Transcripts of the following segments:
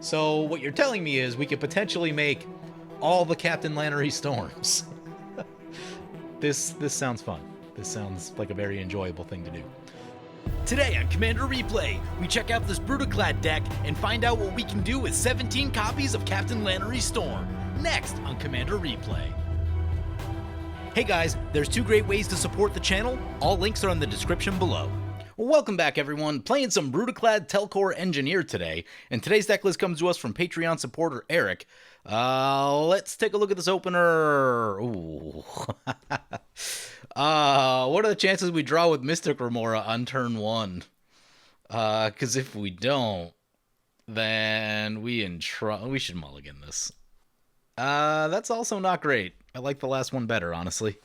So what you're telling me is we could potentially make all the Captain Lannery Storms. This sounds fun. This sounds like a very enjoyable thing to do. Today on Commander Replay, we check out this Brudiclad deck and find out what we can do with 17 copies of Captain Lannery Storm. Next on Commander Replay. Hey guys, there's two great ways to support the channel. All links are in the description below. Welcome back everyone, playing some Brudiclad Telcor Engineer today, and today's deck list comes to us from Patreon supporter Eric. Let's take a look at this opener. Ooh. What are the chances we draw with Mystic Remora on turn 1? Because if we don't, then we should mulligan this. That's also not great. I like the last one better, honestly.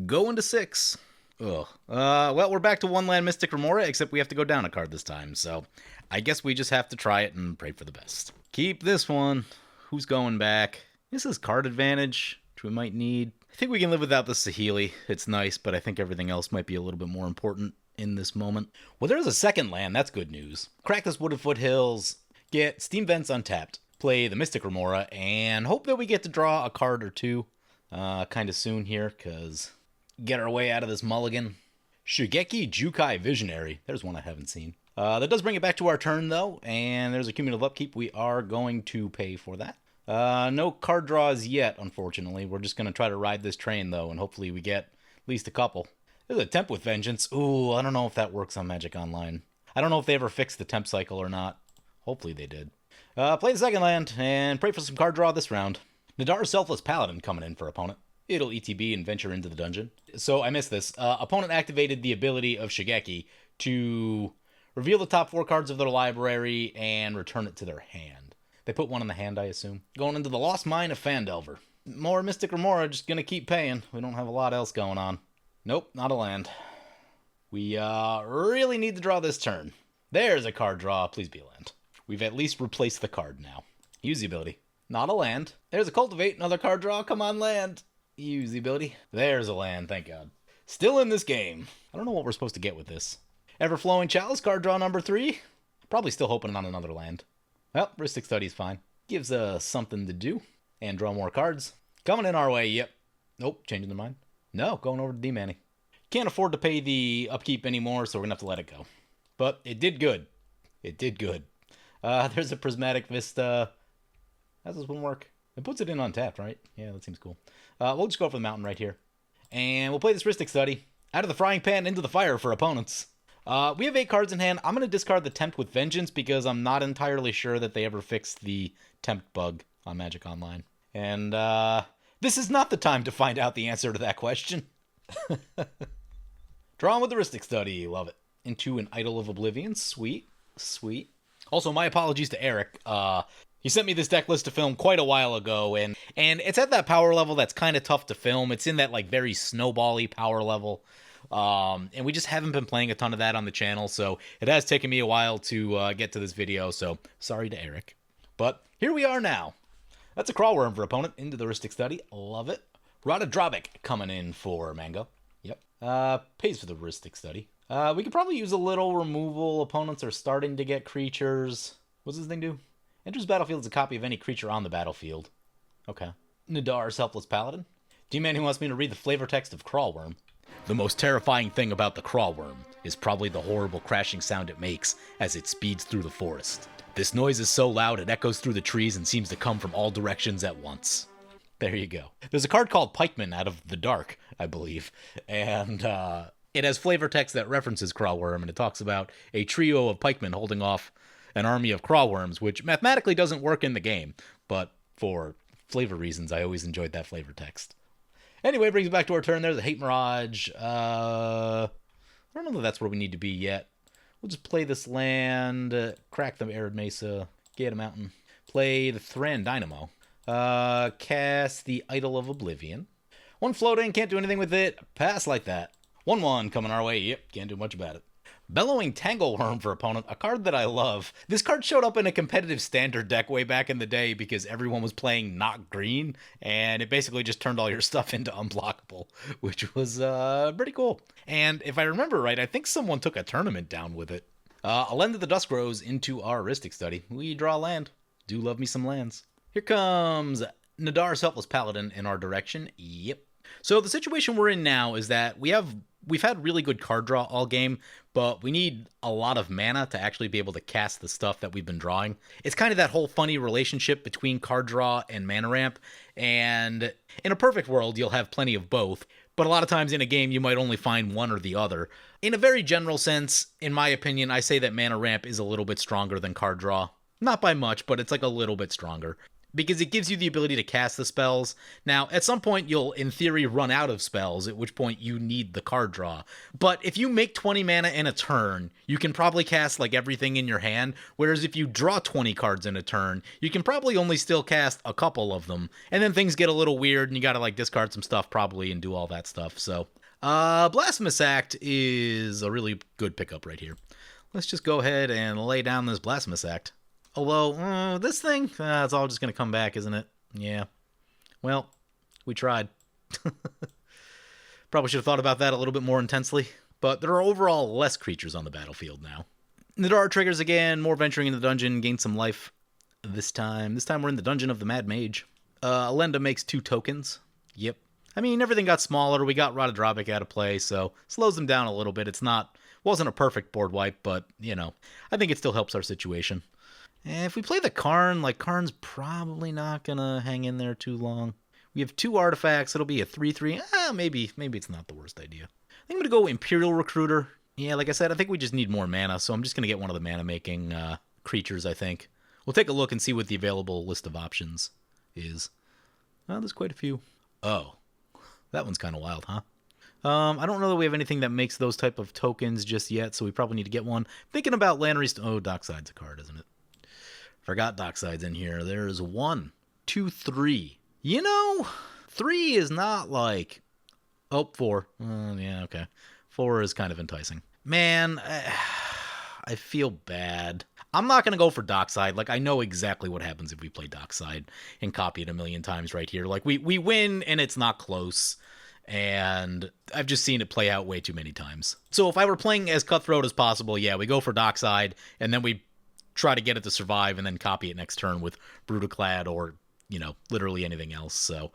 Go into 6. Ugh. Well, we're back to 1-land Mystic Remora, except we have to go down a card this time, so I guess we just have to try it and pray for the best. Keep this one. Who's going back? This is card advantage, which we might need. I think we can live without the Saheeli. It's nice, but I think everything else might be a little bit more important in this moment. Well, there's a second land. That's good news. Crack this Wooded Foothills, get Steam Vents untapped, play the Mystic Remora, and hope that we get to draw a card or two kind of soon here, because get our way out of this mulligan. Shigeki Jukai Visionary. There's one I haven't seen. That does bring it back to our turn, though, and there's a cumulative upkeep. We are going to pay for that. No card draws yet, unfortunately. We're just going to try to ride this train, though, and hopefully we get at least a couple. There's a Temp with Vengeance. Ooh, I don't know if that works on Magic Online. I don't know if they ever fixed the Temp cycle or not. Hopefully they did. Play the second land, and pray for some card draw this round. Nadar's Selfless Paladin coming in for opponent. It'll ETB and venture into the dungeon. So I missed this. Opponent activated the ability of Shigeki to reveal the top 4 cards of their library and return it to their hand. They put one in the hand, I assume. Going into the Lost Mine of Fandelver. More Mystic Remora, just gonna keep paying. We don't have a lot else going on. Nope, not a land. We really need to draw this turn. There's a card draw. Please be a land. We've at least replaced the card now. Use the ability. Not a land. There's a Cultivate, another card draw. Come on, land. Use the ability. There's a land, thank God. Still in this game. I don't know what we're supposed to get with this. Everflowing Chalice, card draw number 3. Probably still hoping on another land. Well, Ristic Study's fine. Gives us something to do. And draw more cards. Coming in our way, yep. Nope, changing their mind. No, going over to D-Manny. Can't afford to pay the upkeep anymore, so we're going to have to let it go. But it did good. It did good. There's a Prismatic Vista. How does this one work? It puts it in untapped, right? Yeah, that seems cool. We'll just go for the mountain right here. And we'll play this Ristic Study. Out of the frying pan into the fire for opponents. We have 8 cards in hand. I'm going to discard the Tempt with Vengeance because I'm not entirely sure that they ever fixed the Tempt bug on Magic Online. And this is not the time to find out the answer to that question. Drawn with the Ristic Study. Love it. Into an Idol of Oblivion. Sweet. Sweet. Also, my apologies to Eric. He sent me this deck list to film quite a while ago, and it's at that power level that's kind of tough to film. It's in that like very snowball-y power level. And we just haven't been playing a ton of that on the channel, so it has taken me a while to get to this video, so sorry to Eric. But here we are now. That's a Crawlworm for opponent into the Ristic Study. Love it. Ratadrabik coming in for Mango. Yep. Pays for the Ristic Study. We could probably use a little removal. Opponents are starting to get creatures. What's this thing do? Enters battlefield as a copy of any creature on the battlefield. Okay. Nadar's Helpless Paladin. D-Man who wants me to read the flavor text of Crawlworm. The most terrifying thing about the Crawlworm is probably the horrible crashing sound it makes as it speeds through the forest. This noise is so loud it echoes through the trees and seems to come from all directions at once. There you go. There's a card called Pikeman out of the Dark, I believe, and it has flavor text that references Crawlworm, and it talks about a trio of pikemen holding off an army of Crawlworms, which mathematically doesn't work in the game, but for flavor reasons, I always enjoyed that flavor text. Anyway, brings us back to our turn. There's a Hate Mirage. I don't know if that's where we need to be yet. We'll just play this land, crack the Arid Mesa, get a mountain, play the Thran Dynamo, cast the Idol of Oblivion. 1 floating, can't do anything with it, pass like that. 1/1 coming our way, yep, can't do much about it. Bellowing Tangleworm for opponent, a card that I love. This card showed up in a competitive standard deck way back in the day because everyone was playing not green, and it basically just turned all your stuff into unblockable, which was pretty cool. And if I remember right, I think someone took a tournament down with it. I'll lend the Dusk Rose into our Ristic Study. We draw land. Do love me some lands. Here comes Nadar's Helpless Paladin in our direction. Yep. So the situation we're in now is that we've had really good card draw all game, but we need a lot of mana to actually be able to cast the stuff that we've been drawing. It's kind of that whole funny relationship between card draw and mana ramp, and in a perfect world, you'll have plenty of both, but a lot of times in a game, you might only find one or the other. In a very general sense, in my opinion, I say that mana ramp is a little bit stronger than card draw. Not by much, but it's like a little bit stronger, because it gives you the ability to cast the spells. Now, at some point, you'll, in theory, run out of spells, at which point you need the card draw. But if you make 20 mana in a turn, you can probably cast, like, everything in your hand, whereas if you draw 20 cards in a turn, you can probably only still cast a couple of them. And then things get a little weird, and you gotta, like, discard some stuff, probably, and do all that stuff. So, Blasphemous Act is a really good pickup right here. Let's just go ahead and lay down this Blasphemous Act. Although, this thing, it's all just going to come back, isn't it? Yeah. Well, we tried. Probably should have thought about that a little bit more intensely. But there are overall less creatures on the battlefield now. Nadar triggers again, more venturing into the dungeon, gain some life this time. This time we're in the Dungeon of the Mad Mage. Alenda makes 2 tokens. Yep. I mean, everything got smaller. We got Ratadrabik out of play, so slows them down a little bit. Wasn't a perfect board wipe, but, I think it still helps our situation. And if we play the Karn, Karn's probably not going to hang in there too long. We have 2 artifacts. It'll be a 3/3. Maybe it's not the worst idea. I think I'm going to go Imperial Recruiter. Yeah, like I said, I think we just need more mana, so I'm just going to get one of the mana-making creatures, I think. We'll take a look and see what the available list of options is. Well, there's quite a few. Oh, that one's kind of wild, huh? I don't know that we have anything that makes those type of tokens just yet, so we probably need to get one. Thinking about Lannery's... Oh, Dockside's a card, isn't it? Forgot Dockside's in here. There's 1, 2, 3. 3 is not like... Oh, 4. Yeah, okay. 4 is kind of enticing. Man, I feel bad. I'm not going to go for Dockside. I know exactly what happens if we play Dockside and copy it a million times right here. We win, and it's not close. And I've just seen it play out way too many times. So if I were playing as cutthroat as possible, yeah, we go for Dockside, and then we try to get it to survive and then copy it next turn with Brudiclad or, literally anything else. So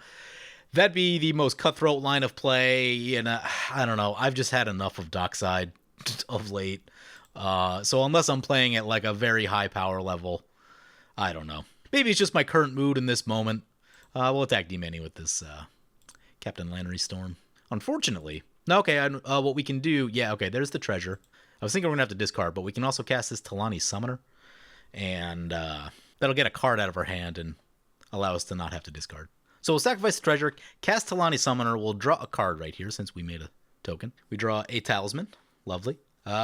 that'd be the most cutthroat line of play. And I don't know. I've just had enough of Dockside of late. So unless I'm playing at a very high power level, I don't know. Maybe it's just my current mood in this moment. We'll attack D-Mani with this Captain Lannery Storm. Unfortunately. Okay, what we can do... Yeah, okay, there's the treasure. I was thinking we're going to have to discard, but we can also cast this Talani Summoner. And that'll get a card out of our hand and allow us to not have to discard. So we'll sacrifice the treasure, cast Talani Summoner, we'll draw a card right here since we made a token. We draw a Talisman. Lovely.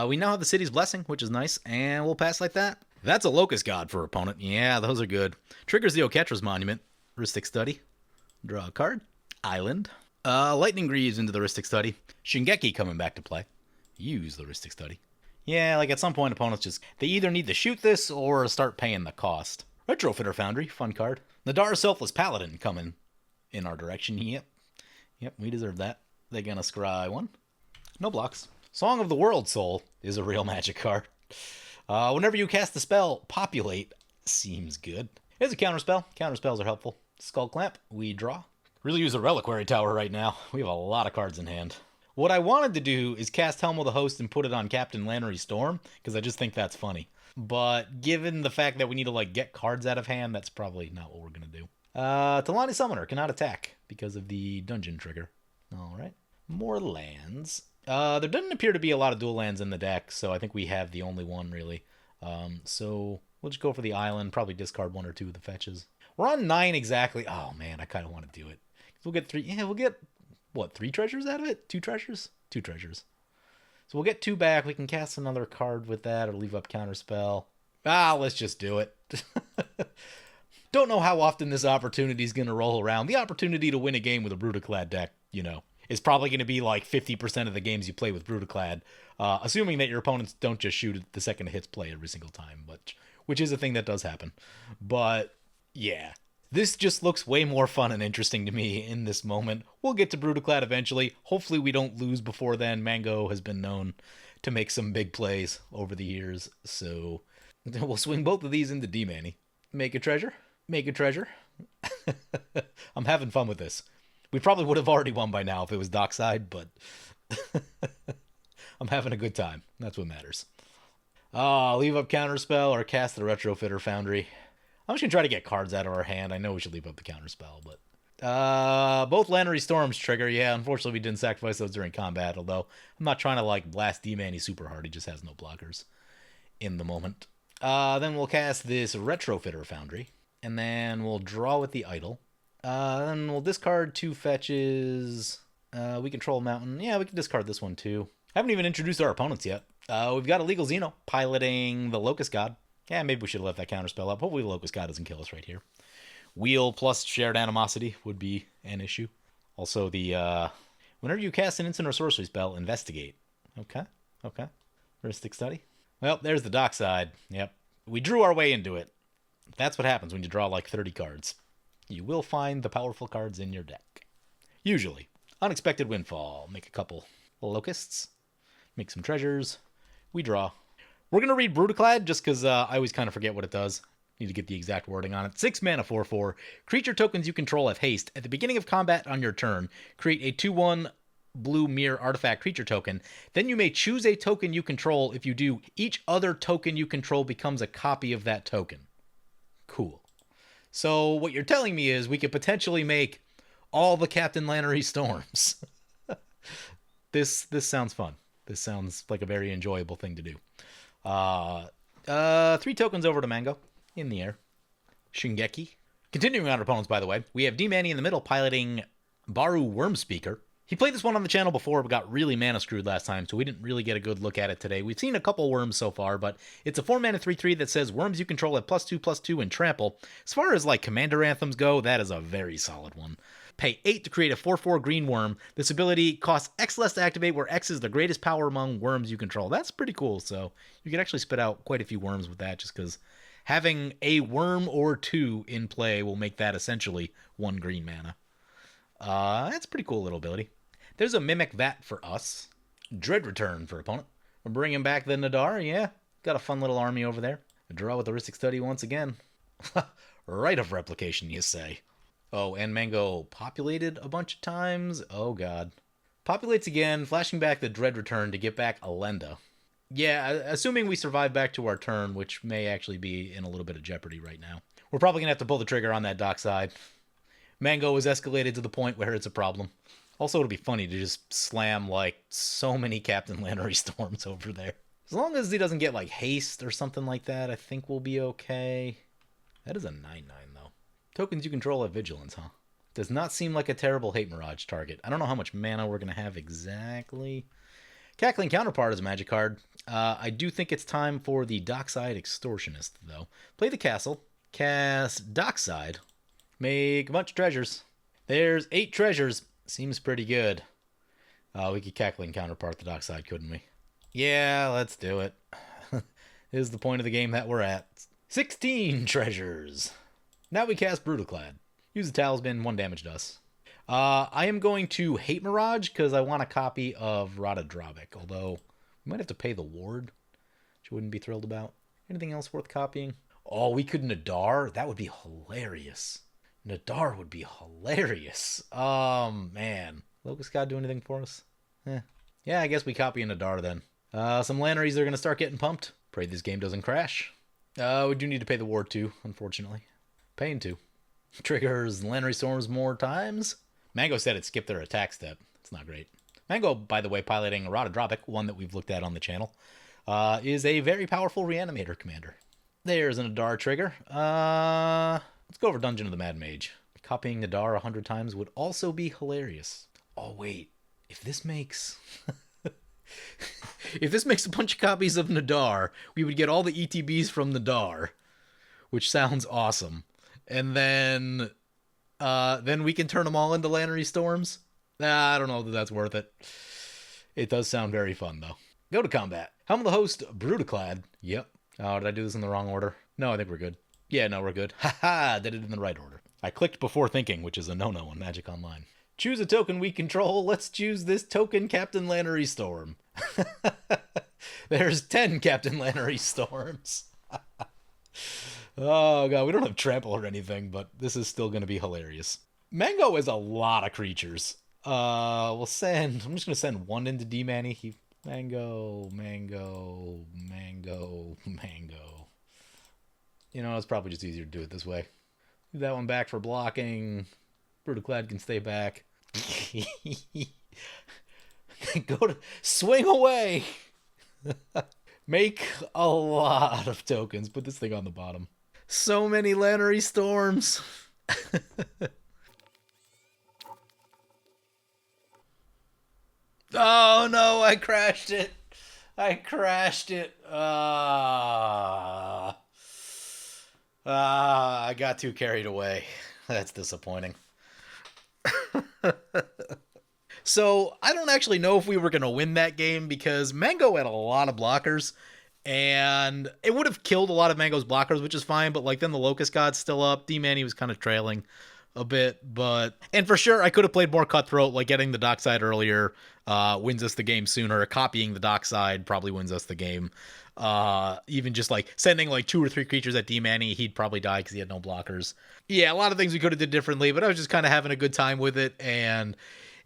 We now have the City's Blessing, which is nice, and we'll pass like that. That's a Locust God for opponent. Yeah, those are good. Triggers the Oketra's Monument. Rhystic Study. Draw a card. Island. Lightning Greaves into the Rhystic Study. Shingeki coming back to play. Use the Rhystic Study. Yeah, at some point, opponents they either need to shoot this or start paying the cost. Retrofitter Foundry, fun card. Nadar's Selfless Paladin coming in our direction. Yep, we deserve that. They're gonna scry 1. No blocks. Song of the World Soul is a real Magic card. Whenever you cast the spell, Populate seems good. It's a counterspell. Counterspells are helpful. Skull Clamp, we draw. Really use a Reliquary Tower right now. We have a lot of cards in hand. What I wanted to do is cast Helm of the Host and put it on Captain Lannery Storm, because I just think that's funny. But given the fact that we need to get cards out of hand, that's probably not what we're going to do. Talani Summoner cannot attack because of the dungeon trigger. Alright. More lands. There doesn't appear to be a lot of dual lands in the deck, so I think we have the only one, really. So we'll just go for the island, probably discard 1 or 2 of the fetches. We're on 9 exactly. Oh, man, I kind of want to do it. We'll get 3. Yeah, we'll get... What, 3 treasures out of it? 2 treasures? 2 treasures. So we'll get 2 back. We can cast another card with that or leave up counterspell. Let's just do it. Don't know how often this opportunity is going to roll around. The opportunity to win a game with a Brudiclad deck, is probably going to be 50% of the games you play with Brudiclad, assuming that your opponents don't just shoot it the second it hits play every single time, which is a thing that does happen. But, yeah. This just looks way more fun and interesting to me in this moment. We'll get to Brudiclad eventually. Hopefully we don't lose before then. Mango has been known to make some big plays over the years, so we'll swing both of these into D-Mani. Make a treasure. Make a treasure. I'm having fun with this. We probably would have already won by now if it was dockside, but I'm having a good time. That's what matters. Leave up Counterspell or cast the Retrofitter Foundry. I'm just going to try to get cards out of our hand. I know we should leave up the Counterspell, but... both Lannery Storms trigger. Yeah, unfortunately we didn't sacrifice those during combat, although I'm not trying to, like, blast D-Manny super hard. He just has no blockers in the moment. Then we'll cast this Retrofitter Foundry, and then we'll draw with the Idol. Then we'll discard 2 fetches. We control Mountain. Yeah, we can discard this one, too. Haven't even introduced our opponents yet. We've got Illegal Xeno piloting the Locust God. Yeah, maybe we should have left that counterspell up. Hopefully the Locust God doesn't kill us right here. Wheel plus Shared Animosity would be an issue. Also, the whenever you cast an instant or sorcery spell, investigate. Okay. Heuristic Study. Well, there's the dockside. Yep. We drew our way into it. That's what happens when you draw like 30 cards. You will find the powerful cards in your deck. Usually. Unexpected Windfall. Make a couple Locusts. Make some treasures. We draw. We're going to read Brudiclad just because I always kind of forget what it does. Need to get the exact wording on it. 6 mana, 4/4. Creature tokens you control have haste. At the beginning of combat on your turn, create a 2/1 blue mirror artifact creature token. Then you may choose a token you control. If you do, each other token you control becomes a copy of that token. Cool. So what you're telling me is we could potentially make all the Captain Lannery Storms. This sounds fun. This sounds like a very enjoyable thing to do. 3 tokens over to Mango. In the air. Shingeki. Continuing on our opponents, by the way, we have D-Manny in the middle piloting Baru Wormspeaker. He played this one on the channel before, but got really mana screwed last time, so we didn't really get a good look at it today. We've seen a couple worms so far, but it's a 4 mana 3/3 that says worms you control have +2/+2 and trample. As far as like commander anthems go, that is a very solid one. Pay 8 to create a 4/4 green worm. This ability costs X less to activate, where X is the greatest power among worms you control. That's pretty cool, so you can actually spit out quite a few worms with that, just because having a worm or 2 in play will make that essentially 1 green mana. That's a pretty cool little ability. There's a Mimic Vat for us. Dread Return for opponent. We're bringing back the Nadar, yeah. Got a fun little army over there. A draw with Heuristic Study once again. Right of replication, you say. Oh, and Mango populated a bunch of times. Oh, God. Populates again, flashing back the Dread Return to get back Alenda. Yeah, assuming we survive back to our turn, which may actually be in a little bit of jeopardy right now. We're probably going to have to pull the trigger on that dockside. Mango is escalated to the point where it's a problem. Also, it'll be funny to just slam, like, so many Captain Lannery Storms over there. As long as he doesn't get, like, haste or something like that, I think we'll be okay. That is a 9/9, though. Tokens you control have vigilance, huh? Does not seem like a terrible Hate Mirage target. I don't know how much mana we're going to have exactly. Cackling Counterpart is a magic card. I do think it's time for the Dockside Extortionist, though. Play the castle. Cast Dockside. Make a bunch of treasures. There's 8 treasures. Seems pretty good. We could Cackling Counterpart the Dockside, couldn't we? Yeah, let's do it. This is the point of the game that we're at. 16 treasures. Now we cast Brudiclad. Use the Talisman, 1 damage to us. I am going to Hate Mirage because I want a copy of Ratadrabik, although we might have to pay the ward, which I wouldn't be thrilled about. Anything else worth copying? Oh, we could Nadar? That would be hilarious. Nadar would be hilarious. Man. Locust God do anything for us? Yeah, I guess we copy a Nadar then. Some Lanneries are going to start getting pumped. Pray this game doesn't crash. We do need to pay the ward too, unfortunately. Paying 2. Triggers Lannery Storms more times. Mango said it skipped their attack step. It's not great. Mango, by the way, piloting Ratadrabik, one that we've looked at on the channel, is a very powerful Reanimator commander. There's an Nadar trigger. Let's go over Dungeon of the Mad Mage. Copying Nadar 100 times would also be hilarious. Oh, wait. If this makes... if this makes a bunch of copies of Nadar, we would get all the ETBs from Nadar, which sounds awesome. And then we can turn them all into Lannery Storms. I don't know that that's worth it. It does sound very fun, though. Go to combat. Helm of the Host, Brudiclad. Yep. Oh, did I do this in the wrong order? No, I think we're good. Yeah, no, we're good. Haha, did it in the right order. I clicked before thinking, which is a no-no on Magic Online. Choose a token we control. Let's choose this token, Captain Lannery Storm. There's 10 Captain Lannery Storms. Oh god, we don't have trample or anything, but this is still gonna be hilarious. Mango is a lot of creatures. We'll send. I'm just gonna send one into D-Manny. Mango, mango, mango, mango. You know, it's probably just easier to do it this way. Leave that one back for blocking. Brudiclad can stay back. Go to swing away. Make a lot of tokens. Put this thing on the bottom. So many Lannery Storms. Oh no, I crashed it. I crashed it. I got too carried away. That's disappointing. So, I don't actually know if we were going to win that game because Mango had a lot of blockers, and it would have killed a lot of Mango's blockers, which is fine, but like then the Locust God's still up. D-Manny was kind of trailing a bit, and for sure I could have played more Cutthroat, like getting the dockside earlier wins us the game sooner. Copying the dockside probably wins us the game. Even just like sending like 2 or 3 creatures at D-Manny, he'd probably die because he had no blockers. Yeah, a lot of things we could have did differently, but I was just kind of having a good time with it, and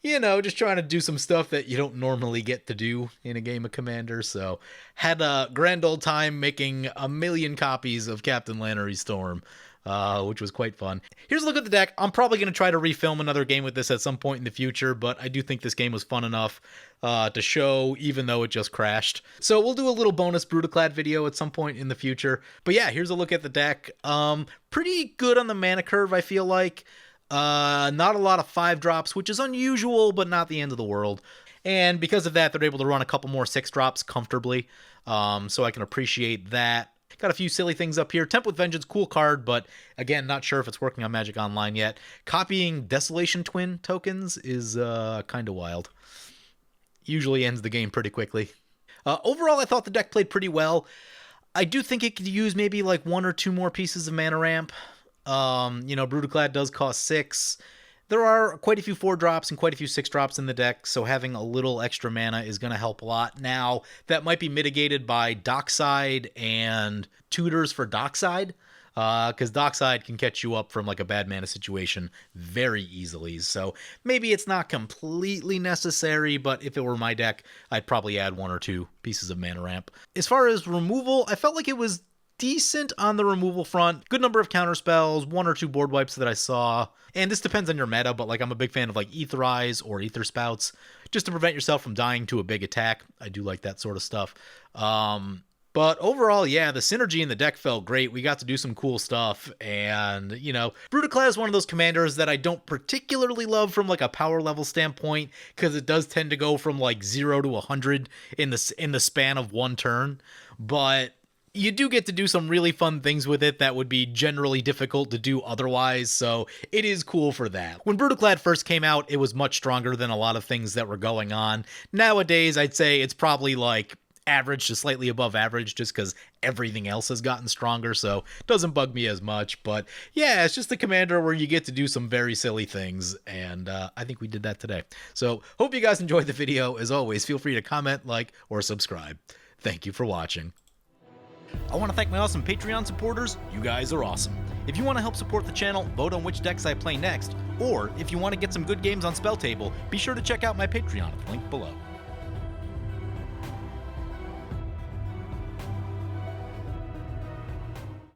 you know, just trying to do some stuff that you don't normally get to do in a game of Commander. So had a grand old time making a million copies of Captain Lannery Storm, which was quite fun. Here's a look at the deck. I'm probably going to try to refilm another game with this at some point in the future, but I do think this game was fun enough to show, even though it just crashed. So we'll do a little bonus Brudiclad video at some point in the future. But yeah, here's a look at the deck. Pretty good on the mana curve, I feel like. Not a lot of 5-drops, which is unusual, but not the end of the world. And because of that, they're able to run a couple more 6-drops comfortably. So I can appreciate that. Got a few silly things up here. Temp with Vengeance, cool card, but again, not sure if it's working on Magic Online yet. Copying Desolation Twin tokens is kind of wild. Usually ends the game pretty quickly. Overall, I thought the deck played pretty well. I do think it could use maybe like 1 or 2 more pieces of mana ramp. You know, Brudiclad does cost 6. There are quite a few 4-drops and quite a few 6-drops in the deck, so having a little extra mana is going to help a lot. Now, that might be mitigated by Dockside and tutors for Dockside, because Dockside can catch you up from like a bad mana situation very easily. So maybe it's not completely necessary, but if it were my deck, I'd probably add 1 or 2 pieces of mana ramp. As far as removal, I felt like it was decent on the removal front. Good number of counter spells, 1 or 2 board wipes that I saw. And this depends on your meta, but like I'm a big fan of like Aetherize or Aether Spouts, just to prevent yourself from dying to a big attack. I do like that sort of stuff. But overall, yeah, the synergy in the deck felt great. We got to do some cool stuff, and, you know, Brudiclad is one of those commanders that I don't particularly love from, like, a power level standpoint, because it does tend to go from, like, 0 to 100 in the span of 1 turn, but you do get to do some really fun things with it that would be generally difficult to do otherwise, so it is cool for that. When Brudiclad first came out, it was much stronger than a lot of things that were going on. Nowadays, I'd say it's probably, like, average to slightly above average, just because everything else has gotten stronger, so it doesn't bug me as much. But yeah, it's just a commander where you get to do some very silly things, and I think we did that today. So hope you guys enjoyed the video. As always, feel free to comment, like, or subscribe. Thank you for watching. I want to thank my awesome Patreon supporters. You guys are awesome. If you want to help support the channel, vote on which decks I play next, or if you want to get some good games on Spell Table, be sure to check out my Patreon at the link below.